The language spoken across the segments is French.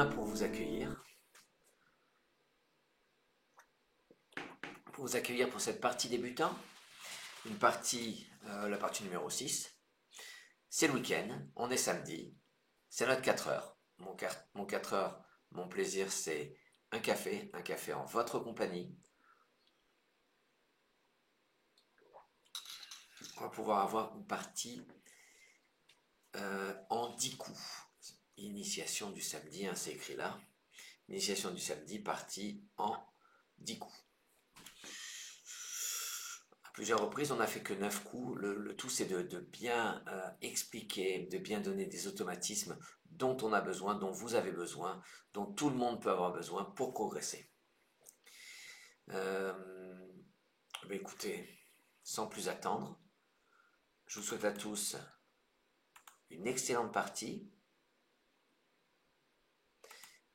Romain pour vous accueillir. Pour vous accueillir pour cette partie débutant. Une partie, la partie numéro 6. C'est le week-end, on est samedi, c'est notre 4 heures. Mon 4 heures, mon plaisir c'est un café en votre compagnie. On va pouvoir avoir une partie en 10 coups. Initiation du samedi, hein, c'est écrit là. Initiation du samedi, partie en 10 coups. À plusieurs reprises, on n'a fait que 9 coups. Le tout, c'est de bien expliquer, de bien donner des automatismes dont on a besoin, dont vous avez besoin, dont tout le monde peut avoir besoin pour progresser. Écoutez, sans plus attendre, je vous souhaite à tous une excellente partie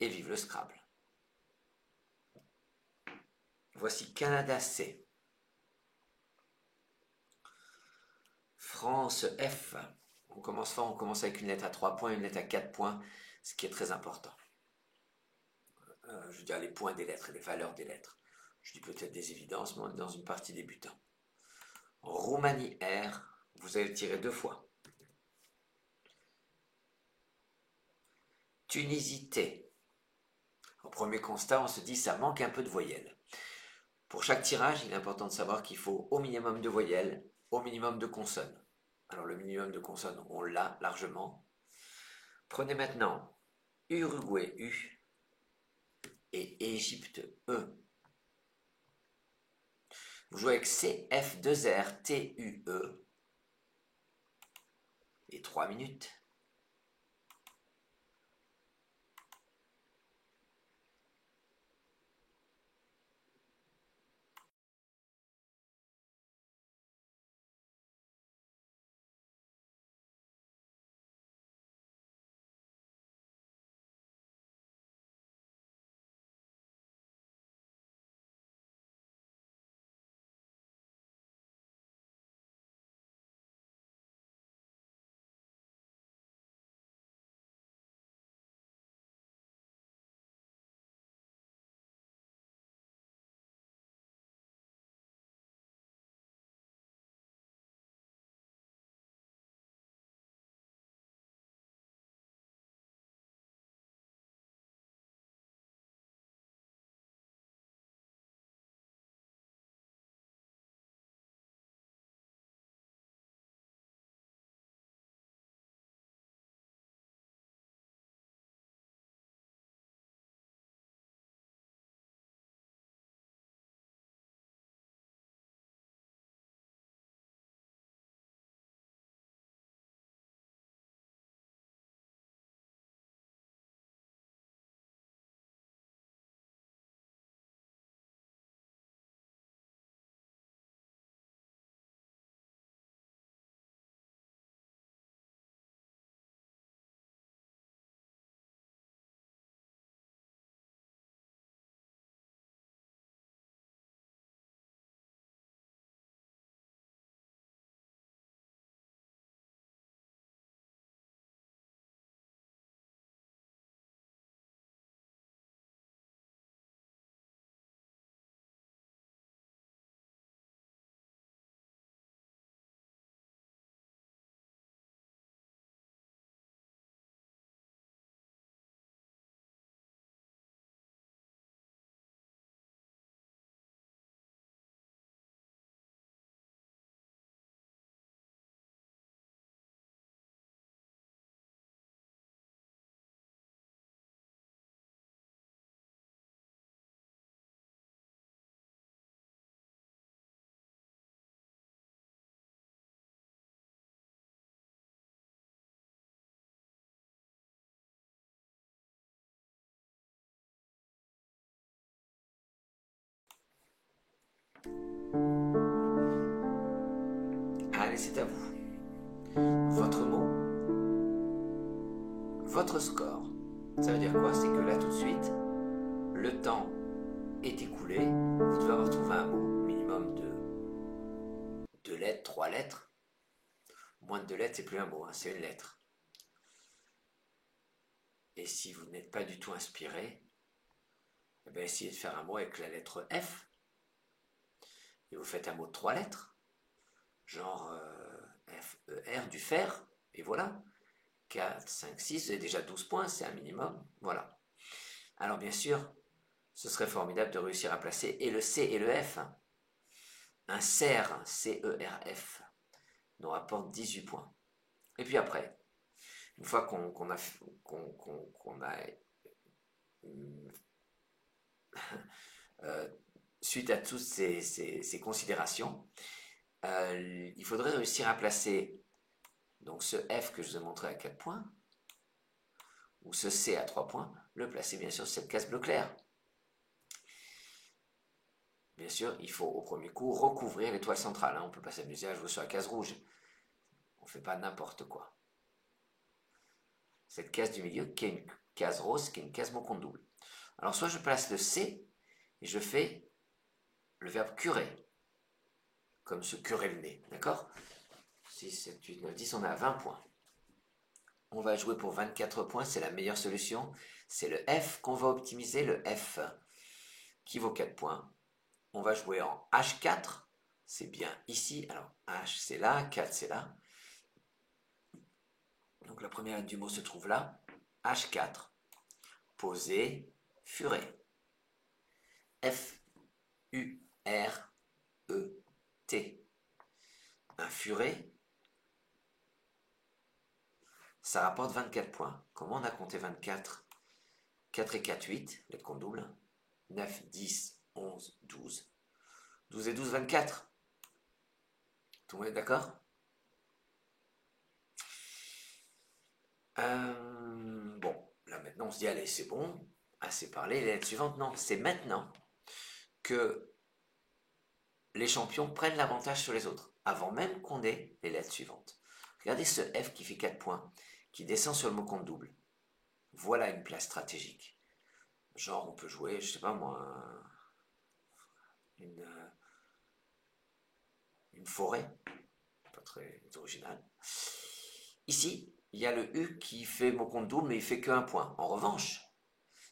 et vive le Scrabble. Voici Canada C. France F. On commence fort, on commence avec une lettre à 3 points, une lettre à 4 points, ce qui est très important. Je veux dire les points des lettres et les valeurs des lettres. Je dis peut-être des évidences, mais on est dans une partie débutant. Roumanie R, vous avez tiré 2 fois. Tunisie T. Au premier constat, on se dit ça manque un peu de voyelles. Pour chaque tirage, il est important de savoir qu'il faut au minimum de voyelles, au minimum de consonnes. Alors le minimum de consonnes, on l'a largement. Prenez maintenant Uruguay U et Égypte E. Vous jouez avec CF2R-TUE et 3 minutes. Allez, c'est à vous. Votre mot, votre score. Ça veut dire quoi? C'est que là, tout de suite, le temps est écoulé. Vous devez avoir trouvé un mot minimum de 2 lettres, 3 lettres. Moins de 2 lettres, c'est plus un mot, hein, c'est une lettre. Et si vous n'êtes pas du tout inspiré, eh bien, essayez de faire un mot avec la lettre F. Et vous faites un mot de 3 lettres, genre F, E, R, du fer, et voilà. 4, 5, 6, vous avez déjà 12 points, c'est un minimum, voilà. Alors bien sûr, ce serait formidable de réussir à placer et le C et le F. Un CER, C-E-R-F, nous rapporte 18 points. Et puis après, une fois qu'on a, qu'on a euh, suite à toutes ces considérations, il faudrait réussir à placer donc ce F que je vous ai montré à 4 points, ou ce C à 3 points, le placer bien sûr sur cette case bleu clair. Bien sûr, il faut au premier coup recouvrir l'étoile centrale. Hein. On ne peut pas s'amuser à jouer sur la case rouge. On ne fait pas n'importe quoi. Cette case du milieu, qui est une case rose, qui est une case mot compte double. Alors soit je place le C et je fais le verbe curer, comme se curer le nez, d'accord? 6, 7, 8, 9, 10, on est à 20 points. On va jouer pour 24 points, c'est la meilleure solution. C'est le F qu'on va optimiser, le F qui vaut 4 points. On va jouer en H4, c'est bien ici. Alors H c'est là, 4 c'est là. Donc la première lettre du mot se trouve là. H4, poser, furet. F, U, R, E, T. Un furet, ça rapporte 24 points. Comment on a compté 24? 4 et 4, 8, lettre compte double. 9, 10, 11, 12. 12 et 12, 24. Tout le monde est d'accord? Bon, là maintenant on se dit, allez, c'est bon, assez parlé, les lettres suivantes. Non, c'est maintenant que les champions prennent l'avantage sur les autres, avant même qu'on ait les lettres suivantes. Regardez ce F qui fait 4 points, qui descend sur le mot compte double. Voilà une place stratégique. Genre, on peut jouer, je sais pas moi, une forêt, pas très original. Ici, il y a le U qui fait mot compte double, mais il fait qu'un point. En revanche,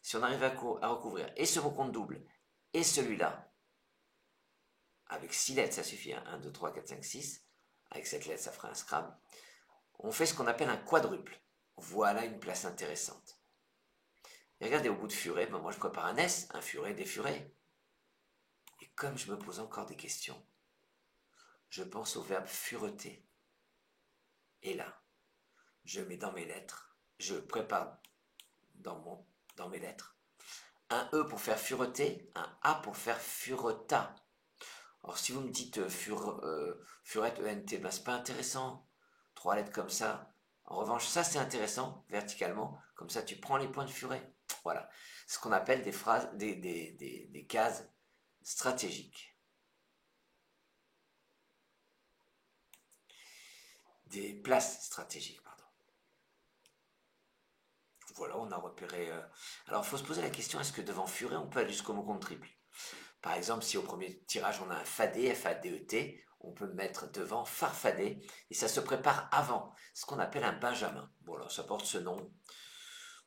si on arrive à recouvrir et ce mot compte double et celui-là, avec 6 lettres, ça suffit, hein, 1, 2, 3, 4, 5, 6, avec cette lettre, ça fera un Scrabble, on fait ce qu'on appelle un quadruple. Voilà une place intéressante. Et regardez, au bout de furet, ben moi je prépare un S, un furet, des furets. Et comme je me pose encore des questions, je pense au verbe fureter. Et là, je mets dans mes lettres, je prépare dans mes lettres, un E pour faire fureter, un A pour faire fureta. Alors si vous me dites furette, ENT, ben c'est pas intéressant. 3 lettres comme ça. En revanche, ça c'est intéressant, verticalement. Comme ça, tu prends les points de furet. Voilà. Ce qu'on appelle des phrases, des cases stratégiques. Des places stratégiques, pardon. Voilà, on a repéré. Alors, il faut se poser la question, est-ce que devant furet, on peut aller jusqu'au mot compte triple? Par exemple, si au premier tirage, on a un fadé, F-A-D-E-T, on peut mettre devant farfadet, et ça se prépare avant, ce qu'on appelle un benjamin. Voilà, ça porte ce nom.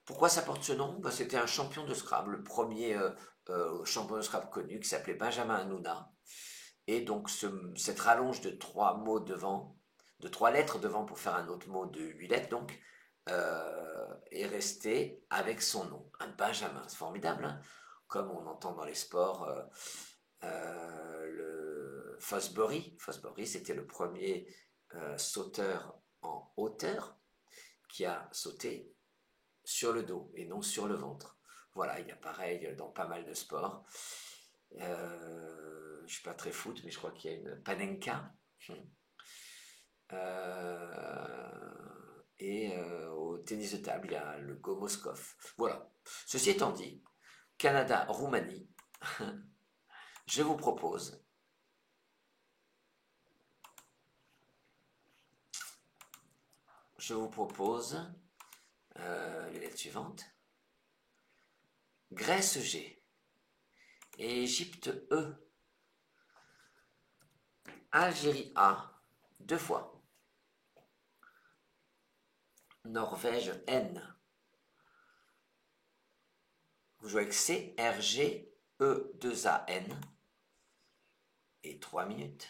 Pourquoi ça porte ce nom? Ben, c'était un champion de Scrabble, le premier champion de Scrabble connu, qui s'appelait Benjamin Hanouna. Et donc, cette rallonge de 3 mots devant, de 3 lettres devant pour faire un autre mot de 8 lettres, donc, est resté avec son nom, un Benjamin. C'est formidable, hein? Comme on entend dans les sports, le Fosbury. Fosbury, c'était le premier sauteur en hauteur qui a sauté sur le dos et non sur le ventre. Voilà, il y a pareil dans pas mal de sports. Je ne suis pas très foot, mais je crois qu'il y a une Panenka. Au tennis de table, il y a le Gomoskov. Voilà. Ceci étant dit, Canada-Roumanie, je vous propose les lettres suivantes. Grèce G, Égypte E, Algérie A, 2 fois, Norvège N, Vous jouez avec C, R, G, E, 2 A, N. Et 3 minutes.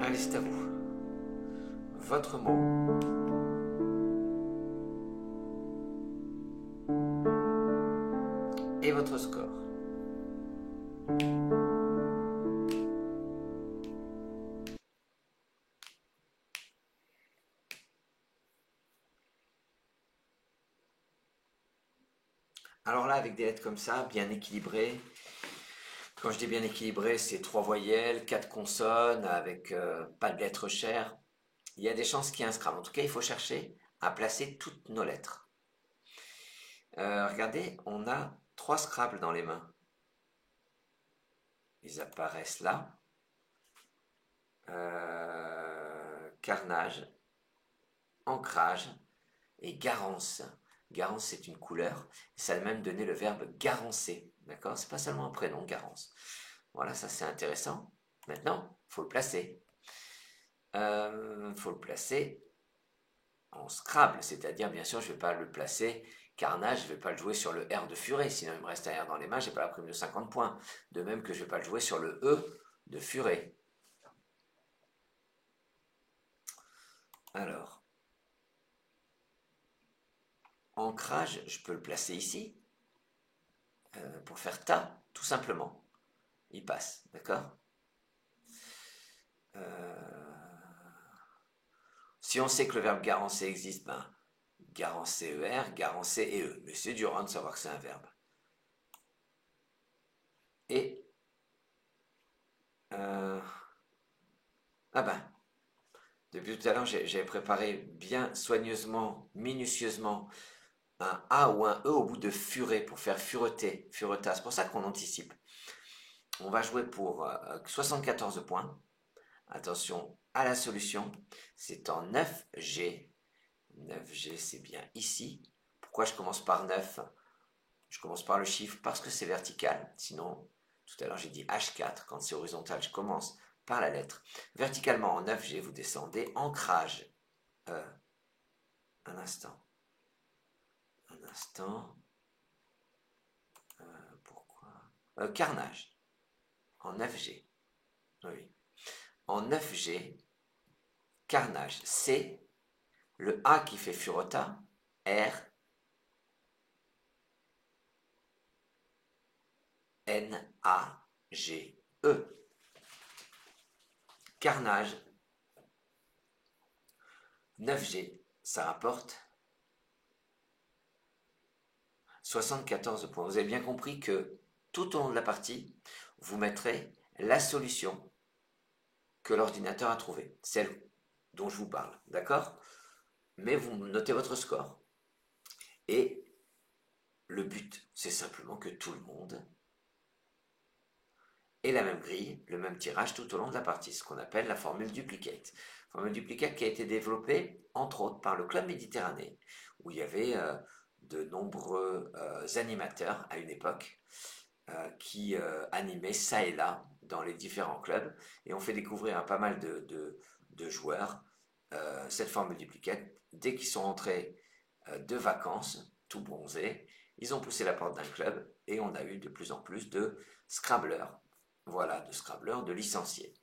Allez, c'est à vous. Votre mot. Et votre score. Alors là, avec des lettres comme ça, bien équilibrées. Quand je dis bien équilibré, c'est 3 voyelles, 4 consonnes, avec pas de lettres chères. Il y a des chances qu'il y ait un Scrabble. En tout cas, il faut chercher à placer toutes nos lettres. Regardez, on a 3 Scrabbles dans les mains. Ils apparaissent là. Carnage, ancrage et garance. Garance, c'est une couleur. Ça a même donné le verbe garancer. D'accord? C'est pas seulement un prénom, garance. Voilà, ça c'est intéressant. Maintenant, il faut le placer. Faut le placer en Scrabble, c'est-à-dire, bien sûr, je ne vais pas le placer carnage, je ne vais pas le jouer sur le R de furet, sinon il me reste un R dans les mains, je n'ai pas la prime de 50 points. De même que je ne vais pas le jouer sur le E de furet. Alors, ancrage, je peux le placer ici, pour faire ta, tout simplement. Il passe, d'accord? Si on sait que le verbe garancer existe, ben, garancer ER, garancer EE. Mais c'est dur hein, de savoir que c'est un verbe. Et, ah ben, depuis tout à l'heure, j'ai préparé bien soigneusement, minutieusement, un A ou un E au bout de furet pour faire fureter, fureta. C'est pour ça qu'on anticipe. On va jouer pour 74 points. Attention, à la solution. C'est en 9G. 9G, c'est bien ici. Pourquoi je commence par 9? Je commence par le chiffre parce que c'est vertical. Sinon, tout à l'heure, j'ai dit H4. Quand c'est horizontal, je commence par la lettre. Verticalement, en 9G, vous descendez. Ancrage. Un instant. Un instant. Pourquoi Carnage. En 9G. Oui. En 9G, carnage. C. Le A qui fait Furota. R. N-A-G-E. Carnage. 9G. Ça rapporte 74 points. Vous avez bien compris que tout au long de la partie, vous mettrez la solution que l'ordinateur a trouvée, celle dont je vous parle, d'accord? Mais vous notez votre score. Et le but, c'est simplement que tout le monde ait la même grille, le même tirage tout au long de la partie, ce qu'on appelle la formule duplicate. Formule duplicate qui a été développée, entre autres, par le Club Méditerranée, où il y avait de nombreux animateurs à une époque qui animaient ça et là dans les différents clubs et ont fait découvrir à pas mal de joueurs cette formule duplicate. Dès qu'ils sont rentrés de vacances, tout bronzés, ils ont poussé la porte d'un club et on a eu de plus en plus de scrabbleurs. Voilà, de scrabbleurs, de licenciés.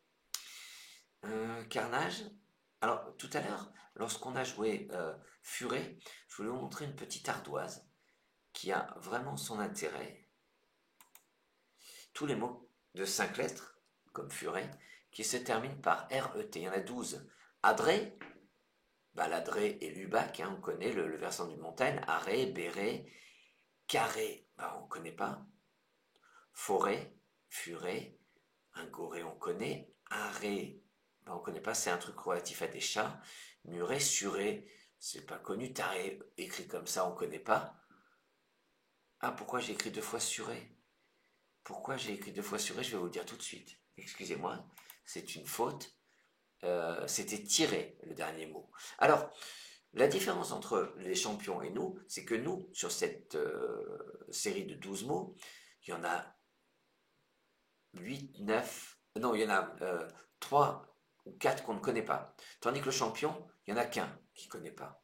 Carnage. Alors, tout à l'heure, lorsqu'on a joué Furet, je voulais vous montrer une petite ardoise qui a vraiment son intérêt. Tous les mots de 5 lettres, comme Furet, qui se terminent par R-E-T. Il y en a 12. Adré, l'Adré et Lubac, on connaît le versant d'une montagne. Arré, Béret, Carré, on ne connaît pas. Forêt, Furet, un Goré, on connaît. Arré, on ne connaît pas, c'est un truc relatif à des chats. Muret, Suré, c'est pas connu. Taré, écrit comme ça, on ne connaît pas. Ah, pourquoi j'ai écrit 2 fois Suré? Pourquoi j'ai écrit 2 fois Suré? Je vais vous le dire tout de suite. Excusez-moi, c'est une faute. C'était tiré, le dernier mot. Alors, la différence entre les champions et nous, c'est que nous, sur cette série de 12 mots, il y en a 8, 9, non, il y en a 3 ou 4 qu'on ne connaît pas. Tandis que le champion, il n'y en a qu'un qui ne connaît pas.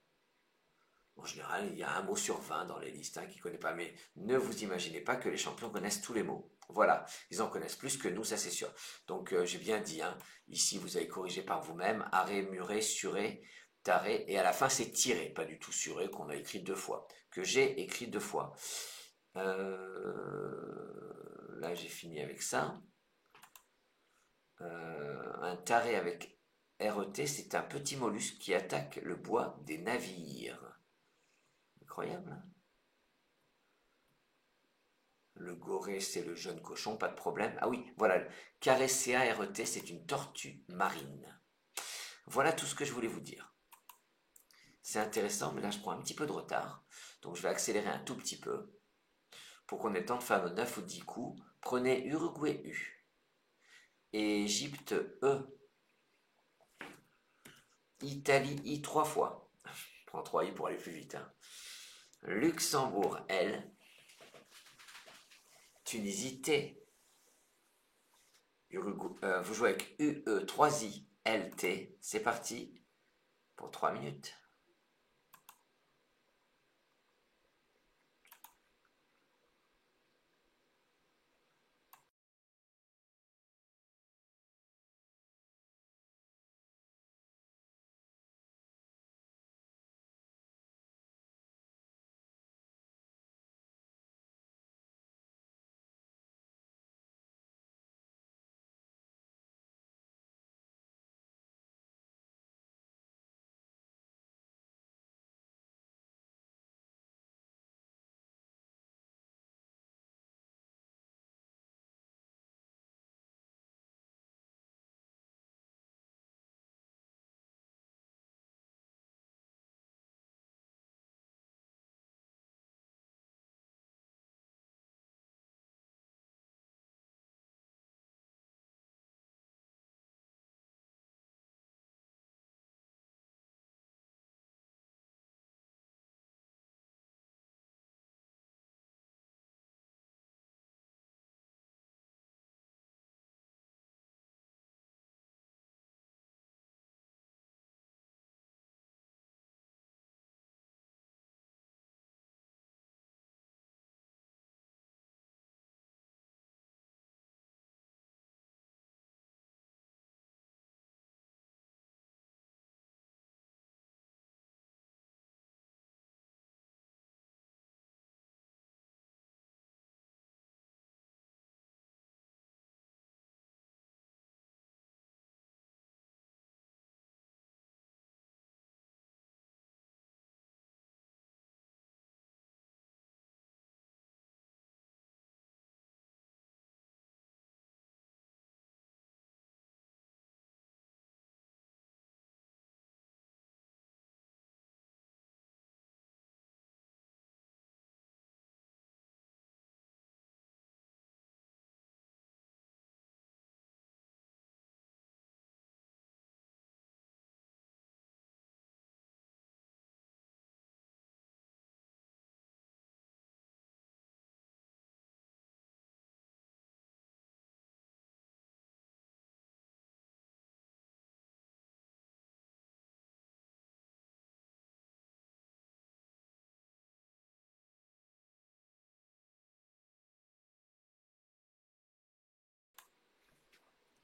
En général, il y a un mot sur 20 dans les listes qui ne connaît pas, mais ne vous imaginez pas que les champions connaissent tous les mots. Voilà, ils en connaissent plus que nous, ça c'est sûr. Donc j'ai bien dit, ici vous avez corrigé par vous-même, arrêt, muret, suré, taré, et à la fin c'est tiré, pas du tout suré qu'on a écrit 2 fois, que j'ai écrit 2 fois. Là j'ai fini avec ça. Un taré avec RET, c'est un petit mollusque qui attaque le bois des navires. Incroyable, hein? Le goré, c'est le jeune cochon, pas de problème. Ah oui, voilà, Caressia RET, c'est une tortue marine. Voilà tout ce que je voulais vous dire. C'est intéressant, mais là je prends un petit peu de retard. Donc je vais accélérer un tout petit peu pour qu'on ait le temps de faire nos 9 ou 10 coups. Prenez Uruguay U, Égypte E, Italie I 3 fois. Je prends 3 I pour aller plus vite. Luxembourg L, Tunisie T. Vous jouez avec UE 3I LT. C'est parti pour 3 minutes.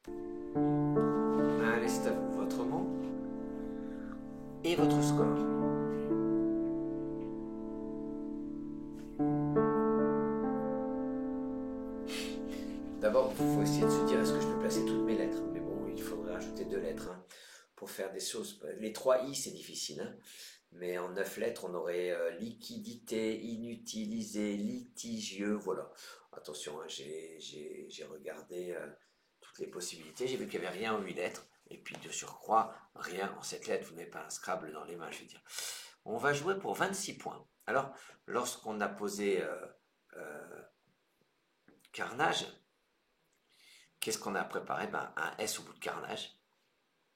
Allez, c'est à vous, votre mot et votre score. D'abord, il faut essayer de se dire est-ce que je peux placer toutes mes lettres. Mais bon, il faudrait ajouter 2 lettres hein, pour faire des choses. Les 3 i, c'est difficile. Hein. Mais en 9 lettres, on aurait liquidité, inutilisé, litigieux. Voilà. Attention, hein, j'ai regardé toutes les possibilités. J'ai vu qu'il n'y avait rien en 8 lettres. Et puis de surcroît, rien en 7 lettres. Vous n'avez pas un Scrabble dans les mains, je veux dire. On va jouer pour 26 points. Alors, lorsqu'on a posé euh, carnage, qu'est-ce qu'on a préparé? Ben, un S au bout de carnage.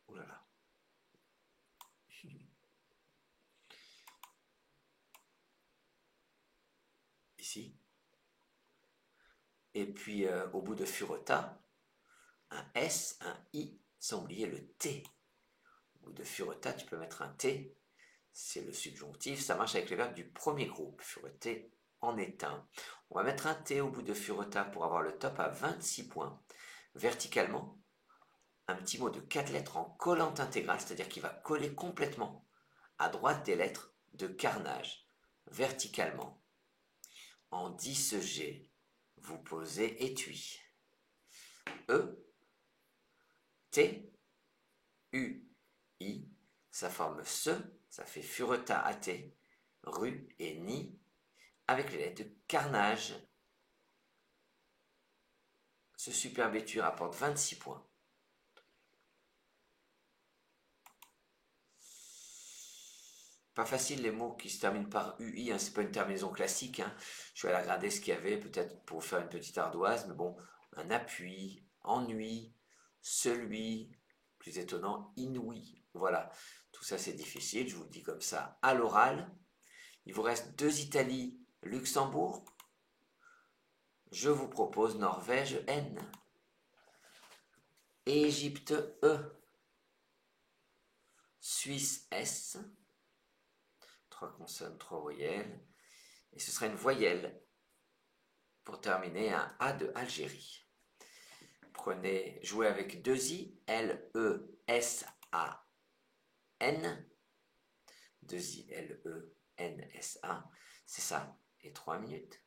Ouh là là. Ici. Et puis au bout de Fureta, un S, un I, sans oublier le T. Au bout de Fureta, tu peux mettre un T. C'est le subjonctif. Ça marche avec les verbes du premier groupe. Fureter en est un. On va mettre un T au bout de Fureta pour avoir le top à 26 points. Verticalement, un petit mot de 4 lettres en collante intégrale, c'est-à-dire qu'il va coller complètement à droite des lettres de carnage. Verticalement, en 10G, vous posez étui. E, T, U, I, ça forme se, ça fait fureta à T, rue et ni, avec les lettres de carnage. Ce superbe étui rapporte 26 points. Pas facile les mots qui se terminent par UI, hein, c'est pas une terminaison classique. Hein. Je vais aller regarder ce qu'il y avait, peut-être pour faire une petite ardoise, mais bon, un appui, ennui, celui, plus étonnant, inouï. Voilà, tout ça c'est difficile, je vous le dis comme ça à l'oral. Il vous reste 2 Italie, Luxembourg. Je vous propose Norvège N, Égypte E, Suisse S, 3 consonnes, 3 voyelles. Et ce sera une voyelle pour terminer un A de Algérie. Prenez, jouez avec 2 I, L-E-S-A-N, 2 I, L-E-N-S-A, c'est ça, et 3 minutes.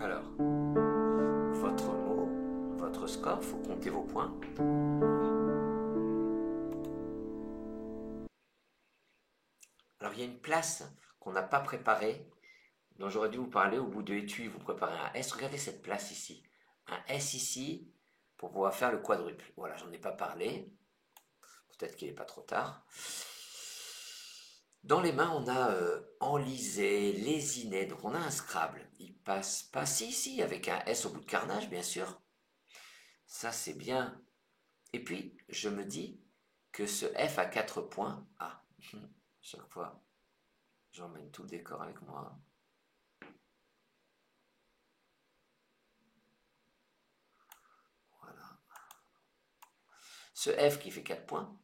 Alors, votre mot, votre score, faut compter vos points. Alors, il y a une place qu'on n'a pas préparée, dont j'aurais dû vous parler au bout de l'étui. Vous préparez un S. Regardez cette place ici. Un S ici pour pouvoir faire le quadruple. Voilà, j'en ai pas parlé. Peut-être qu'il n'est pas trop tard. Dans les mains, on a enlisé, lésiné, donc on a un Scrabble. Il passe pas, si, avec un S au bout de carnage, bien sûr. Ça, c'est bien. Et puis, je me dis que ce F à 4 points, chaque fois, j'emmène tout le décor avec moi. Voilà. Ce F qui fait 4 points,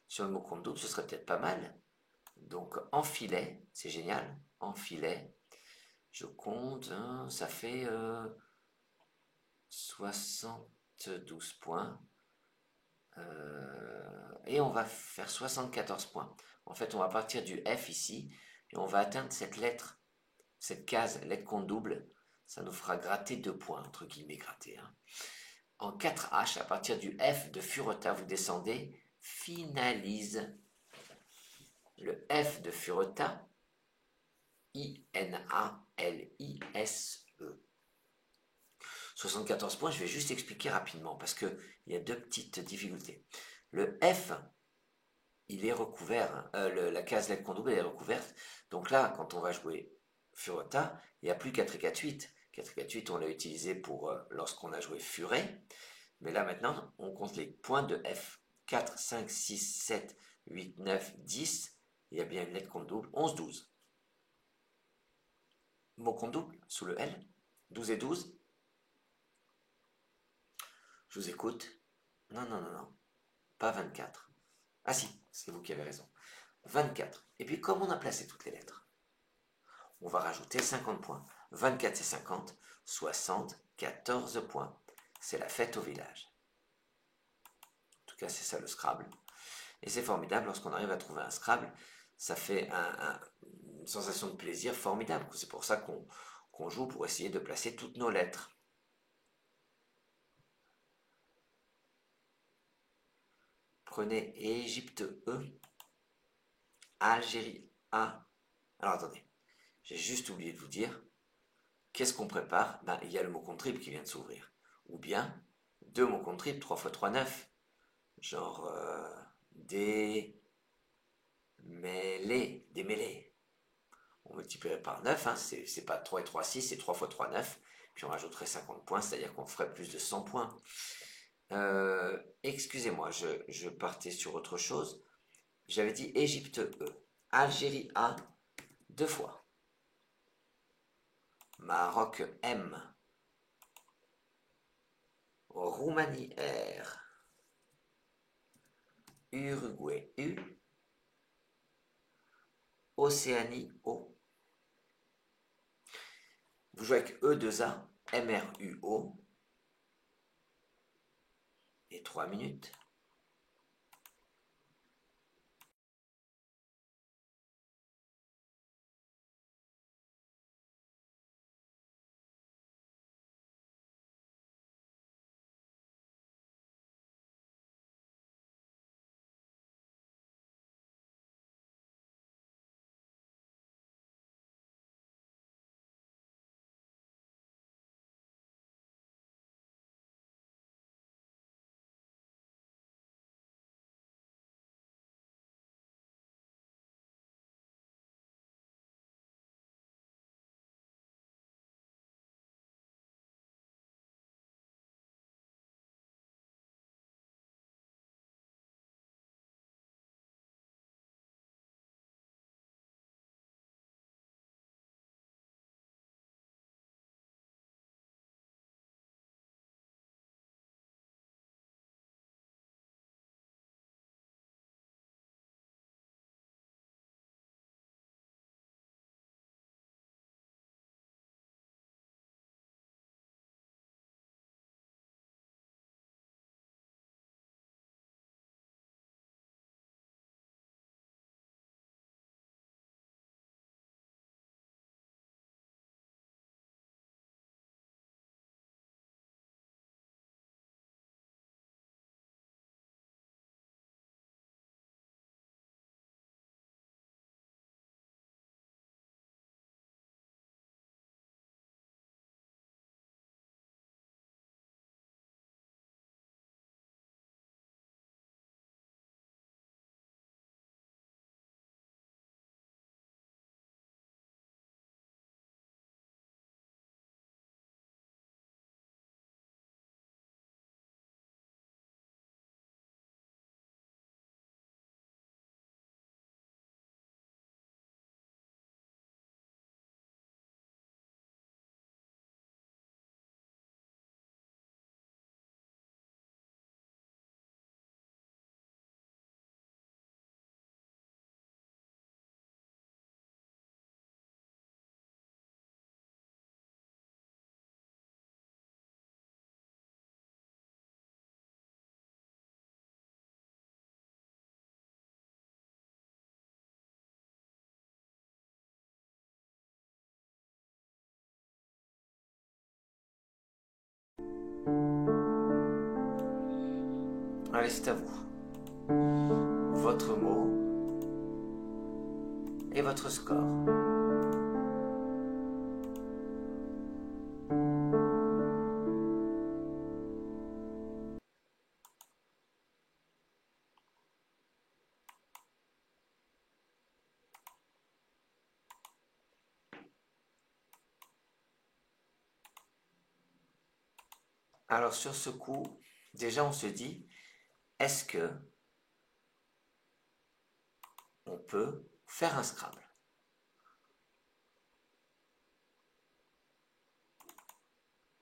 sur le mot compte double, ce serait peut-être pas mal. Donc, en filet, c'est génial. En filet, je compte, hein, ça fait 72 points. Et on va faire 74 points. En fait, on va partir du F ici et on va atteindre cette lettre, cette case, lettre compte double. Ça nous fera gratter 2 points, entre guillemets gratter. Hein. En 4H, à partir du F de Fureta, vous descendez, finalise. Le F de Fureta, I-N-A-L-I-S-E. 74 points, je vais juste expliquer rapidement parce qu'il y a deux petites difficultés. Le F, il est recouvert, la case lettre qu'on double elle est recouverte. Donc là, quand on va jouer Fureta, il n'y a plus 4 et 4, 8. 4 et 4, 8, on l'a utilisé pour lorsqu'on a joué Furet. Mais là maintenant, on compte les points de F. 4, 5, 6, 7, 8, 9, 10. Il y a bien une lettre qu'on double. 11, 12. Mot qu'on double sous le L. 12 et 12. Je vous écoute. Non, non, non, non. Pas 24. Ah si, c'est vous qui avez raison. 24. Et puis comme on a placé toutes les lettres, on va rajouter 50 points. 24 c'est 50, 74 points. C'est la fête au village. En tout cas, c'est ça le Scrabble. Et c'est formidable lorsqu'on arrive à trouver un Scrabble. Ça fait une sensation de plaisir formidable. C'est pour ça qu'on joue pour essayer de placer toutes nos lettres. Prenez Égypte E, Algérie A. Alors attendez, j'ai juste oublié de vous dire, qu'est-ce qu'on prépare? Il y a le mot compte triple qui vient de s'ouvrir. Ou bien, deux mots compte triple, 3 x 3, 9. Genre, des mêlées. On multiplierait par 9, hein, c'est pas 3 et 3, 6, c'est 3 x 3, 9. Puis on rajouterait 50 points, c'est-à-dire qu'on ferait plus de 100 points. Excusez-moi, je partais sur autre chose. J'avais dit Égypte E, Algérie A, 2 fois. Maroc M, Roumanie R, Uruguay U, Océanie O. Vous jouez avec E2A, MRUO, et 3 minutes. Allez, c'est à vous. Votre mot et votre score. Alors sur ce coup, déjà on se dit, est-ce que on peut faire un Scrabble?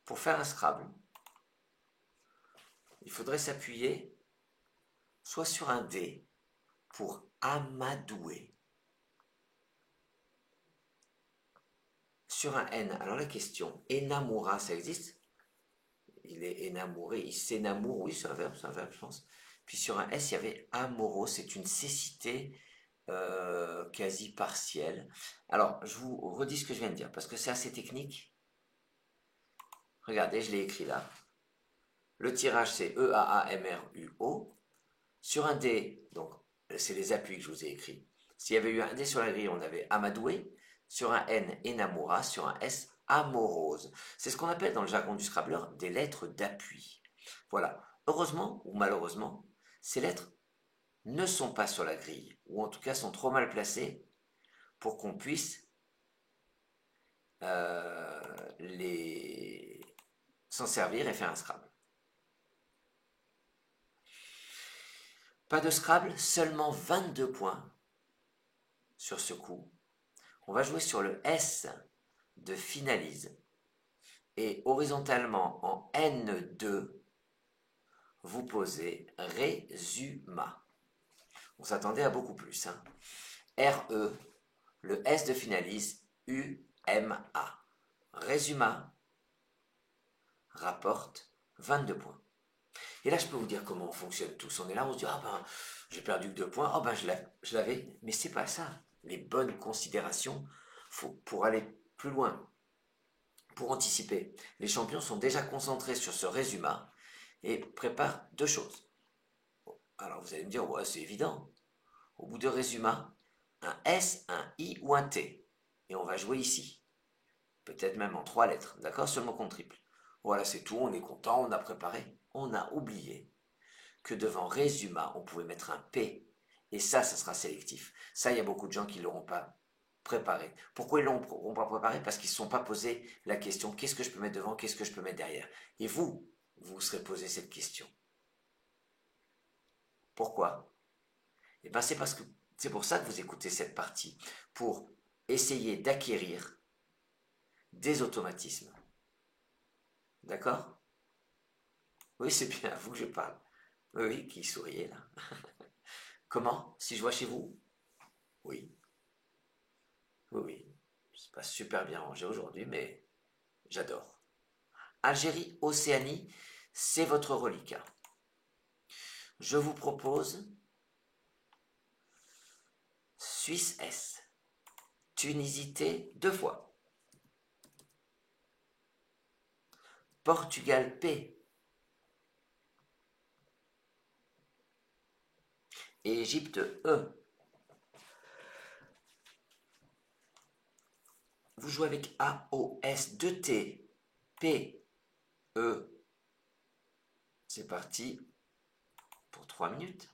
Pour faire un Scrabble, il faudrait s'appuyer soit sur un D pour amadouer, sur un N. Alors la question, enamora, ça existe? Il est énamouré, il s'énamoure, oui, c'est un verbe, je pense. Puis sur un S, il y avait amoro, c'est une cécité quasi partielle. Alors, je vous redis ce que je viens de dire, parce que c'est assez technique. Regardez, je l'ai écrit là. Le tirage, c'est E-A-A-M-R-U-O. Sur un D, donc, c'est les appuis que je vous ai écrits. S'il y avait eu un D sur la grille, on avait amadoué. Sur un N, enamora. Sur un S, amorose. C'est ce qu'on appelle dans le jargon du Scrabbler des lettres d'appui. Voilà. Heureusement ou malheureusement, ces lettres ne sont pas sur la grille, ou en tout cas sont trop mal placées pour qu'on puisse s'en servir et faire un Scrabble. Pas de Scrabble, seulement 22 points sur ce coup. On va jouer sur le S de finalise. Et horizontalement en N2, vous posez résuma. On s'attendait à beaucoup plus. Hein. RE, le S de finalise, UMA. Résuma rapporte 22 points. Et là, je peux vous dire comment on fonctionne tous. On est là, on se dit, ah ben, j'ai perdu que 2 points, ah ben, je l'avais. Mais c'est pas ça. Les bonnes considérations, pour aller plus loin, pour anticiper. Les champions sont déjà concentrés sur ce résumé et préparent deux choses. Bon, alors vous allez me dire, ouais, c'est évident. Au bout de résumé, un S, un I ou un T. Et on va jouer ici. Peut-être même en 3 lettres, d'accord? Sur le mot compte triple. Voilà, c'est tout, on est content, on a préparé. On a oublié que devant résuma, on pouvait mettre un P. Et ça sera sélectif. Ça, il y a beaucoup de gens qui ne l'auront pas préparé. Pourquoi ils ne l'auront pas préparé? Parce qu'ils ne se sont pas posé la question, qu'est-ce que je peux mettre devant, qu'est-ce que je peux mettre derrière? Et vous, vous vous serez posé cette question. Pourquoi? Eh bien, c'est pour ça que vous écoutez cette partie, pour essayer d'acquérir des automatismes. D'accord? Oui, c'est bien à vous que je parle. Oui, oui, qui souriez là. Comment? Si je vois chez vous? Oui, oui, oui. C'est pas super bien rangé aujourd'hui, mais j'adore. Algérie, Océanie, c'est votre reliquat. Je vous propose Suisse S, Tunisie T 2 fois, Portugal P et Égypte E. Vous jouez avec A, O, S, 2 T, P, E. C'est parti pour 3 minutes.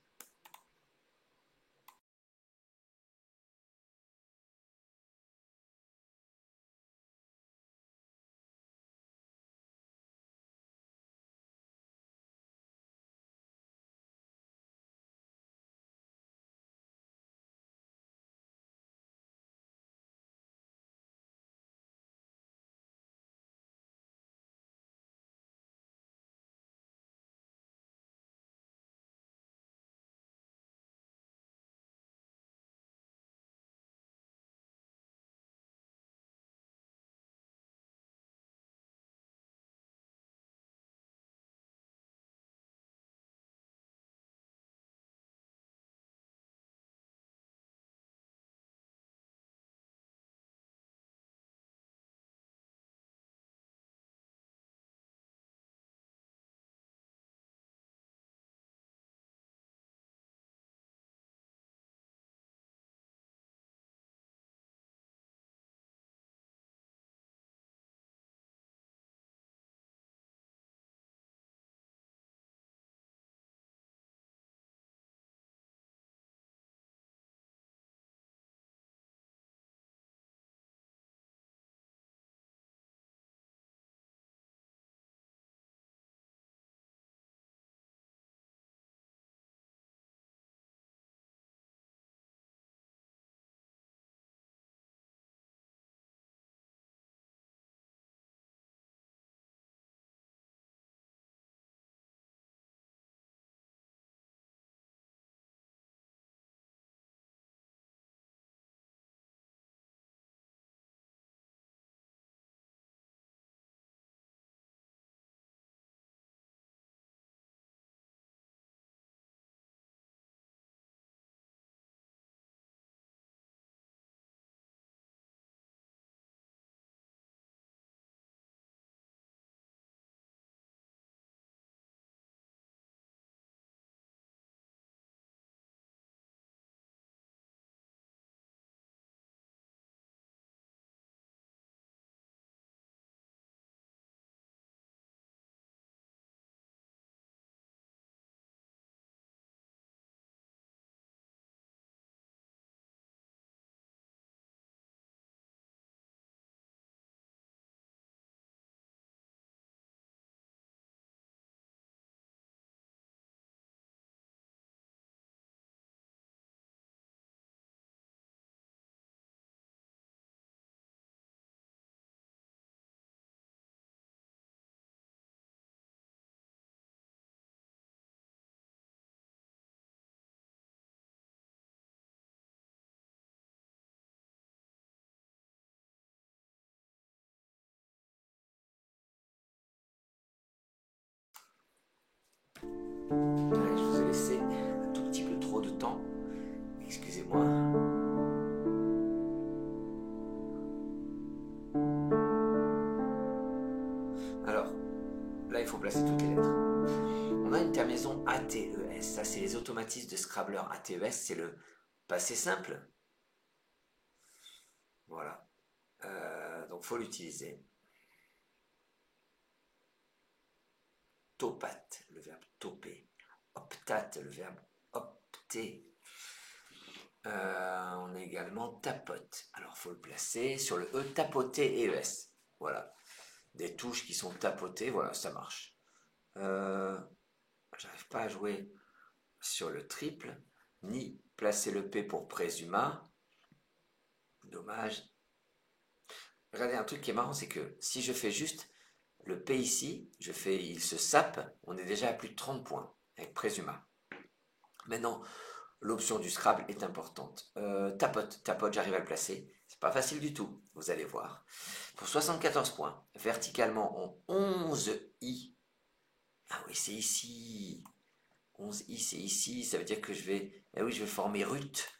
Alors, là, il faut placer toutes les lettres. On a une terminaison ATES. Ça, c'est les automatismes de Scrabble. ATES, c'est le passé simple. Voilà. Donc, il faut l'utiliser. Topate, le verbe toper. Optate, le verbe opter. On a également tapote. Alors, il faut le placer sur le E, tapoter et ES. Voilà. Des touches qui sont tapotées, voilà, ça marche. J'arrive pas à jouer sur le triple, ni placer le P pour présuma. Dommage. Regardez, un truc qui est marrant, c'est que si je fais juste le P ici, il se sape, on est déjà à plus de 30 points avec présuma. Maintenant, l'option du Scrabble est importante. Tapote, j'arrive à le placer. C'est pas facile du tout, vous allez voir. Pour 74 points, verticalement en 11 I. Ah oui, c'est ici. 11 I, c'est ici. Ça veut dire que je vais former Ruth.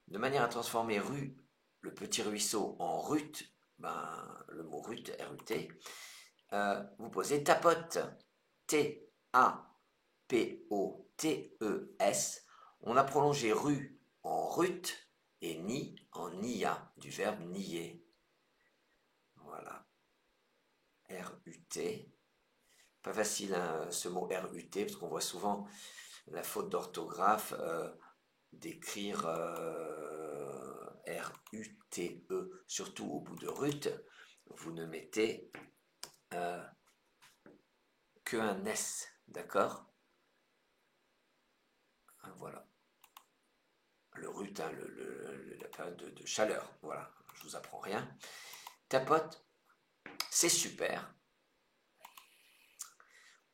De manière à transformer rue, le petit ruisseau, en Ruth, le mot Ruth, R-U-T, vous posez tapote. T-A-P-O-T-E-S. On a prolongé rue en Ruth et ni en nia, du verbe nier. Voilà. R-U-T. Pas facile hein, ce mot R-U-T, parce qu'on voit souvent la faute d'orthographe d'écrire R-U-T-E, surtout au bout de Ruth, vous ne mettez que un S, d'accord? Voilà. Le Ruth, hein, la période de chaleur, voilà, je vous apprends rien. Tapote, c'est super.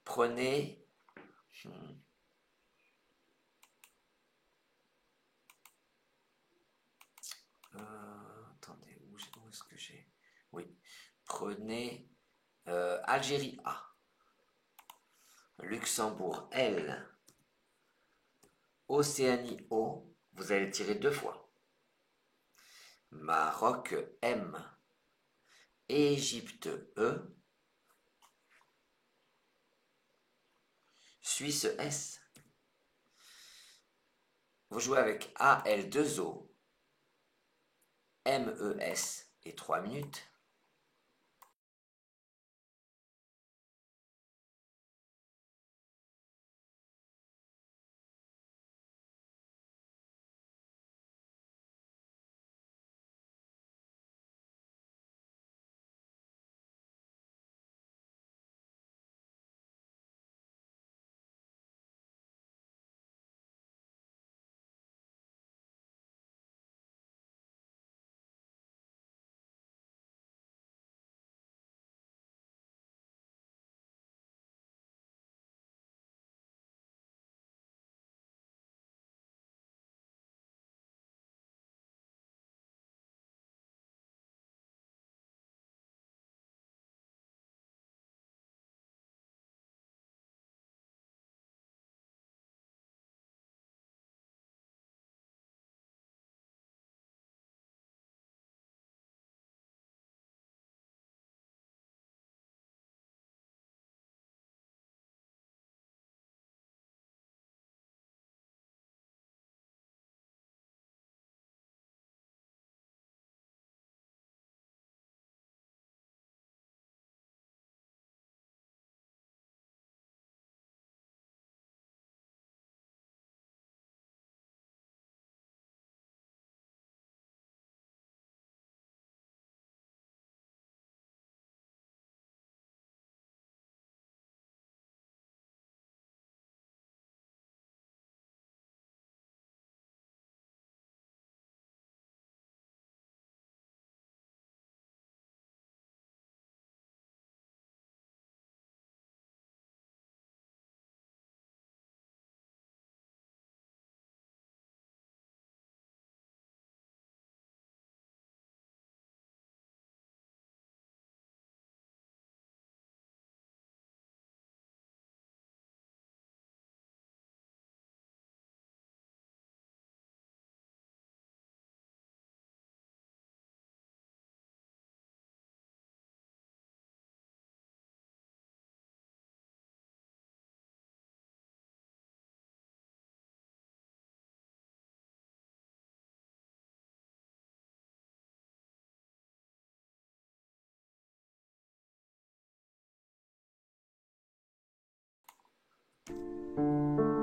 Prenez attendez, où est-ce que j'ai? Oui, prenez Algérie A, Luxembourg L, Océanie O, vous allez tirer 2 fois. Maroc M, Égypte E, Suisse S. Vous jouez avec AL2O, MES et 3 minutes.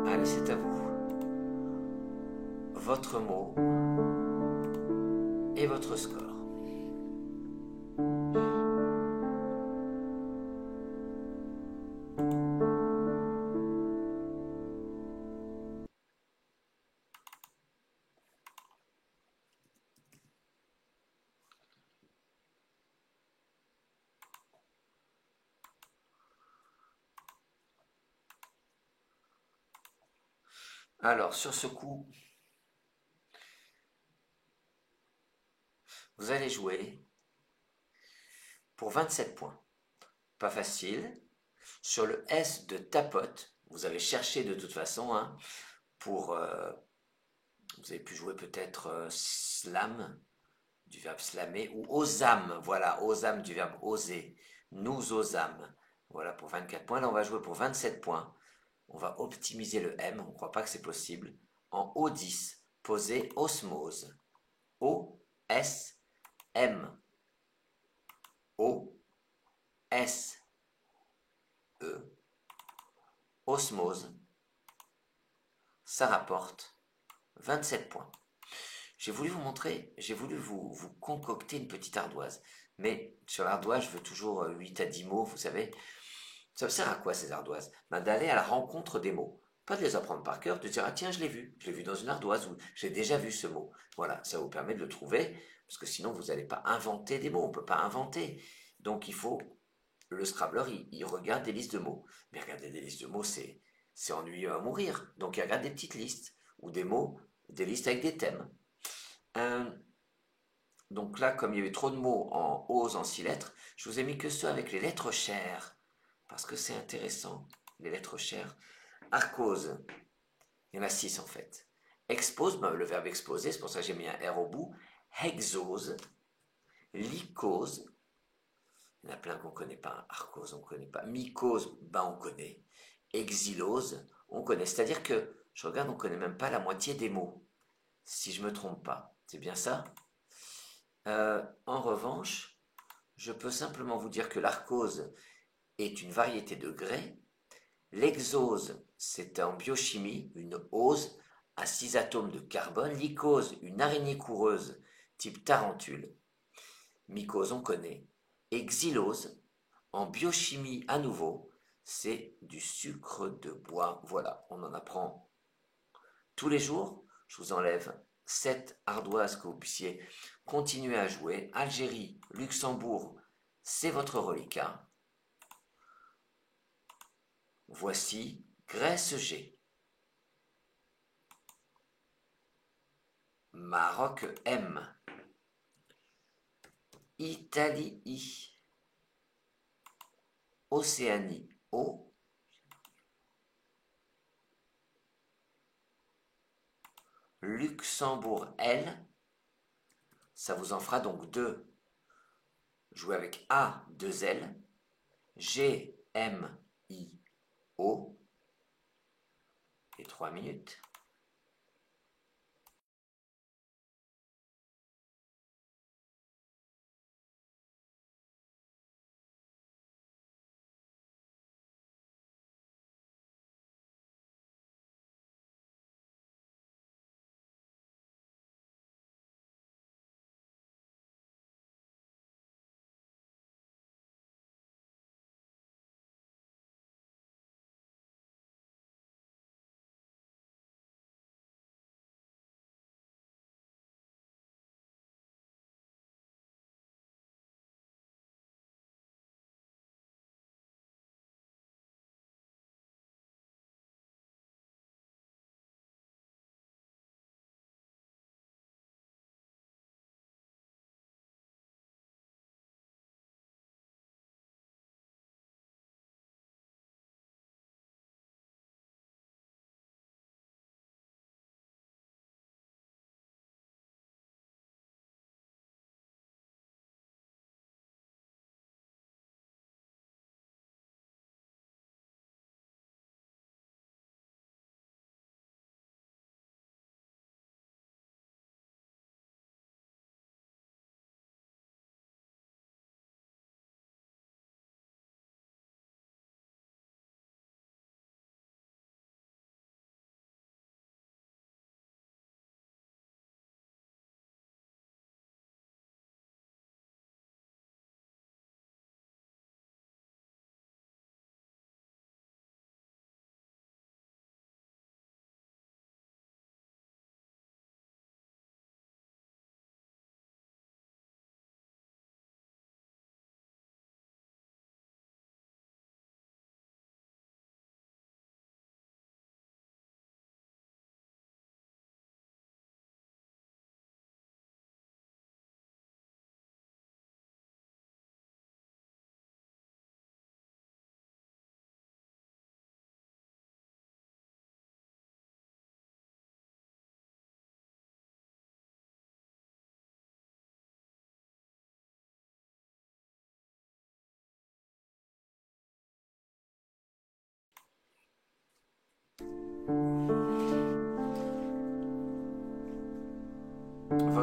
Allez, c'est à vous. Votre mot et votre score. Alors, sur ce coup, vous allez jouer pour 27 points. Pas facile. Sur le S de tapote, vous avez cherché de toute façon, hein, pour... vous avez pu jouer peut-être slam, du verbe slammer, ou osam, voilà, osam du verbe oser. Nous osâmes. Voilà pour 24 points. Là, on va jouer pour 27 points. On va optimiser le M, on ne croit pas que c'est possible. En O10, posez osmose. O-S-M. O-S-E. Osmose. Ça rapporte 27 points. J'ai voulu vous montrer, j'ai voulu vous concocter une petite ardoise. Mais sur l'ardoise, je veux toujours 8 à 10 mots, vous savez. Ça sert à quoi ces ardoises? Ben, d'aller à la rencontre des mots. Pas de les apprendre par cœur, de dire ah tiens, je l'ai vu dans une ardoise ou j'ai déjà vu ce mot. Voilà, ça vous permet de le trouver, parce que sinon vous n'allez pas inventer des mots, on ne peut pas inventer. Donc il faut, le Scrabbler, il regarde des listes de mots. Mais regarder des listes de mots, c'est ennuyeux à mourir. Donc il regarde des petites listes, ou des mots, des listes avec des thèmes. Euh, donc là, comme il y avait trop de mots en ose en 6 lettres, je vous ai mis que ceux avec les lettres chères, parce que c'est intéressant, les lettres chères. Arcose, il y en a 6 en fait. Expose, ben, le verbe exposer, c'est pour ça que j'ai mis un R au bout. Hexose, lycose, il y en a plein qu'on ne connaît pas. Arcose, on ne connaît pas. Mycose, ben, on connaît. Exilose, on connaît. C'est-à-dire que, je regarde, on ne connaît même pas la moitié des mots, si je ne me trompe pas. C'est bien ça? En revanche, je peux simplement vous dire que l'arcose est une variété de grès. L'hexose, c'est en biochimie une ose à 6 atomes de carbone. Lycose, une araignée coureuse type tarentule. Mycose, on connaît. Et xylose, en biochimie à nouveau, c'est du sucre de bois. Voilà, on en apprend tous les jours. Je vous enlève 7 ardoises que vous puissiez continuer à jouer. Algérie, Luxembourg, c'est votre reliquat. Voici Grèce G. Maroc M. Italie I. Océanie O. Luxembourg L. Ça vous en fera donc 2. Jouez avec A, 2 L. G, M, I, O. Et 3 minutes.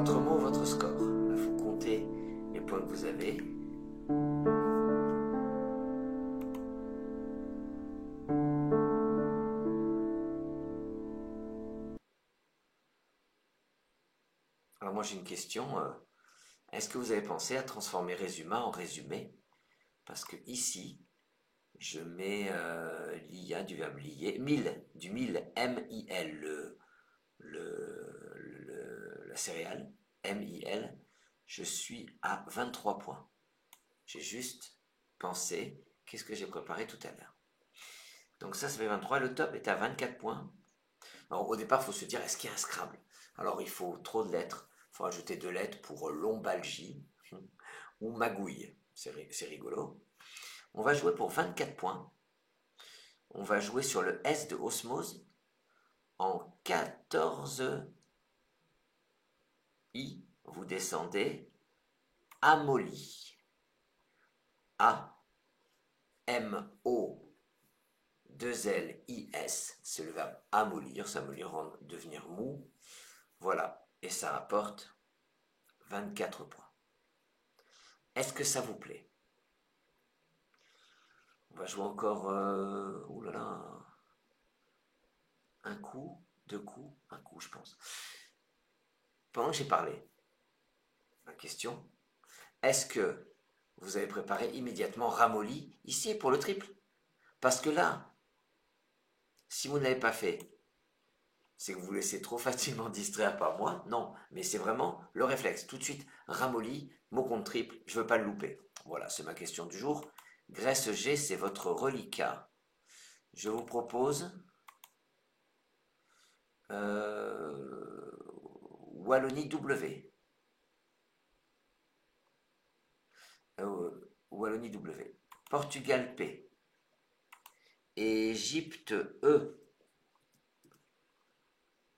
votre mot, votre score. Il faut compter les points que vous avez. Alors moi j'ai une question. Est-ce que vous avez pensé à transformer résuma en résumé? Parce que ici, je mets l'IA du verbe lier, du mil, M-I-L, la céréale, M-I-L, je suis à 23 points. J'ai juste pensé, qu'est-ce que j'ai préparé tout à l'heure? Donc ça fait 23, le top est à 24 points. Alors, au départ, il faut se dire, est-ce qu'il y a un Scrabble? Alors il faut trop de lettres, il faut ajouter 2 lettres pour lombalgie ou magouille, c'est rigolo. On va jouer pour 24 points. On va jouer sur le S de osmose en 14 I. Vous descendez amolli. A, M, O, 2 L, I, S. C'est le verbe amollir, s'amollir, devenir mou. Voilà. Et ça rapporte 24 points. Est-ce que ça vous plaît? On va jouer encore. Ouh là là. Un coup, 2 coups, un coup, je pense. Pendant que j'ai parlé, ma question, est-ce que vous avez préparé immédiatement ramolli ici pour le triple? Parce que là, si vous ne l'avez pas fait, c'est que vous vous laissez trop facilement distraire par moi. Non, mais c'est vraiment le réflexe. Tout de suite, ramolli, mot contre triple, je ne veux pas le louper. Voilà, c'est ma question du jour. Grèce G, c'est votre reliquat. Je vous propose Wallonie W. Wallonie W. Portugal P. Égypte E.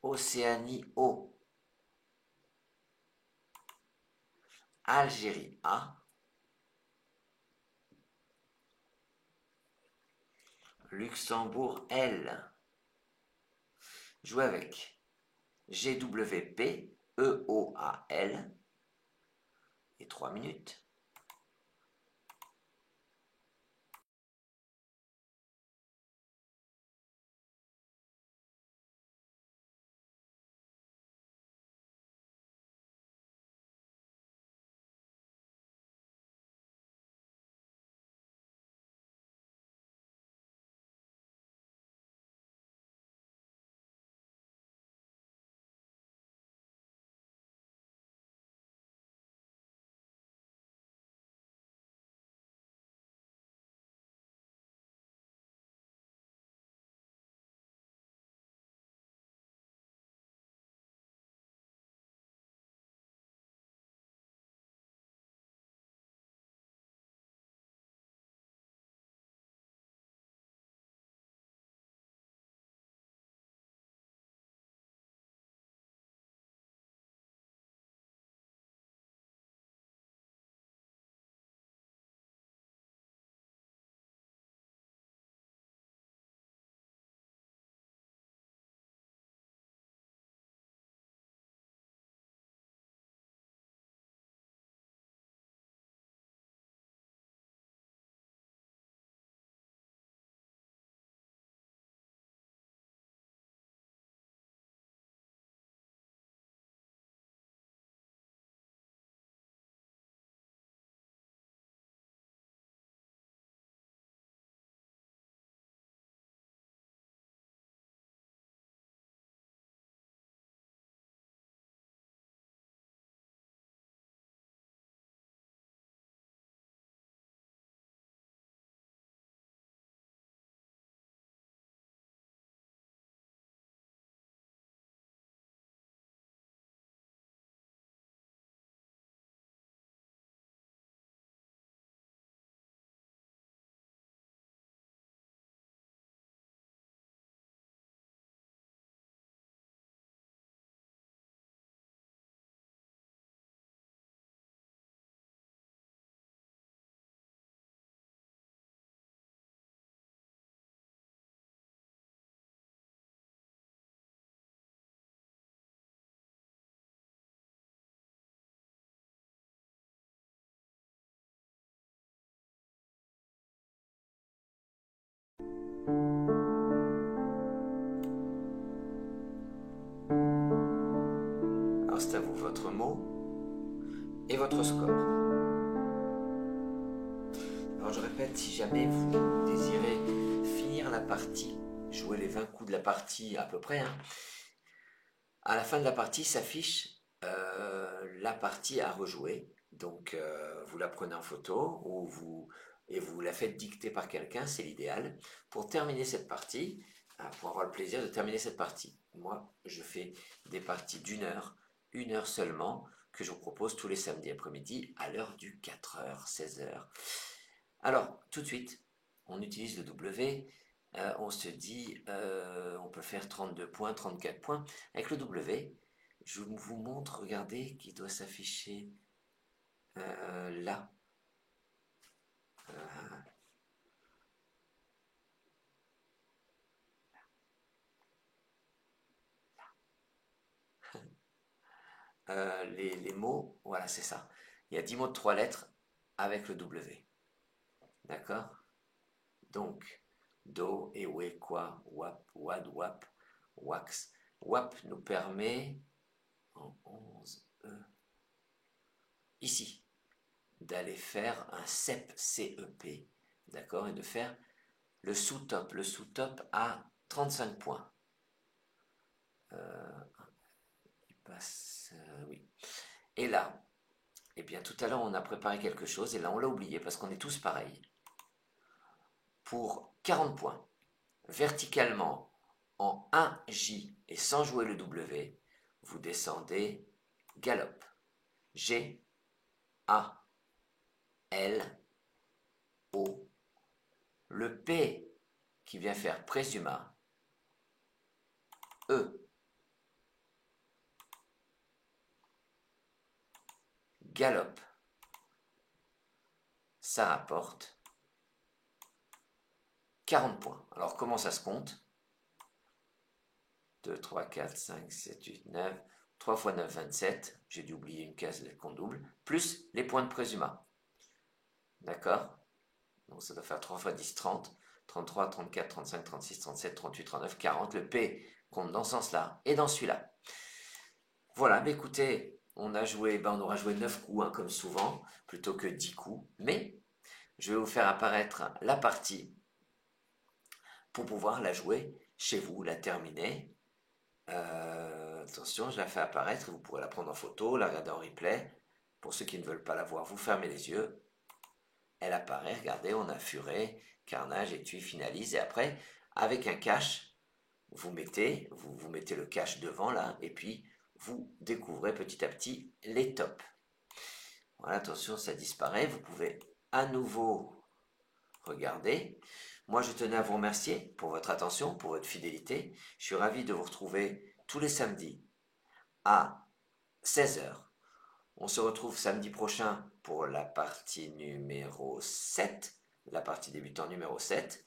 Océanie O. Algérie A. Luxembourg L. Jouez avec GWP EOAL et 3 minutes. Alors c'est à vous, votre mot et votre score. Alors je répète, si jamais vous désirez finir la partie, jouer les 20 coups de la partie à peu près, hein, à la fin de la partie s'affiche la partie à rejouer. Donc vous la prenez en photo et vous la faites dicter par quelqu'un, c'est l'idéal. Pour terminer cette partie, pour avoir le plaisir de terminer cette partie. Moi, je fais des parties une heure seulement, que je vous propose tous les samedis après-midi à l'heure du 4h, 16h. Alors, tout de suite, on utilise le W, on se dit, on peut faire 32 points, 34 points. Avec le W, je vous montre, regardez, qui doit s'afficher là. Les mots, voilà, c'est ça. Il y a 10 mots de 3 lettres avec le W. D'accord? Donc, do, ewe, quoi, wap, wad, wap, wax. Wap nous permet, en 11, ici, d'aller faire un CEP, C-E-P, d'accord? Et de faire le sous-top. Le sous-top à 35 points. Il passe, oui. Et là, eh bien, tout à l'heure, on a préparé quelque chose, et là, on l'a oublié, parce qu'on est tous pareils. Pour 40 points, verticalement, en 1J et sans jouer le W, vous descendez galop. G, A, L, O. Le P qui vient faire présuma, E, galop. Ça rapporte 40 points. Alors comment ça se compte? 2, 3, 4, 5, 7, 8, 9. 3 fois 9, 27. J'ai dû oublier une case de compte double. Plus les points de présuma. D'accord? Donc ça doit faire 3 fois 10, 30. 33, 34, 35, 36, 37, 38, 39, 40. Le P compte dans ce sens-là et dans celui-là. Voilà, mais écoutez, on aura joué 9 coups, hein, comme souvent, plutôt que 10 coups. Mais je vais vous faire apparaître la partie pour pouvoir la jouer chez vous, la terminer. Attention, je la fais apparaître, vous pourrez la prendre en photo, la regarder en replay. Pour ceux qui ne veulent pas la voir, vous fermez les yeux. Elle apparaît, regardez, on a furé, carnage, étui, finalise. Et après, avec un cache, vous mettez le cache devant là, et puis vous découvrez petit à petit les tops. Voilà, attention, ça disparaît. Vous pouvez à nouveau regarder. Moi, je tenais à vous remercier pour votre attention, pour votre fidélité. Je suis ravi de vous retrouver tous les samedis à 16h. On se retrouve samedi prochain pour la partie numéro 7, la partie débutant numéro 7.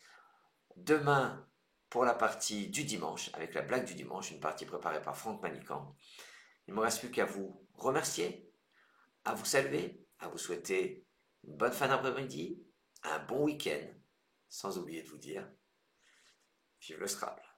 Demain, pour la partie du dimanche, avec la blague du dimanche, une partie préparée par Franck Manican. Il ne me reste plus qu'à vous remercier, à vous saluer, à vous souhaiter une bonne fin d'après-midi, un bon week-end, sans oublier de vous dire, vive le Scrabble.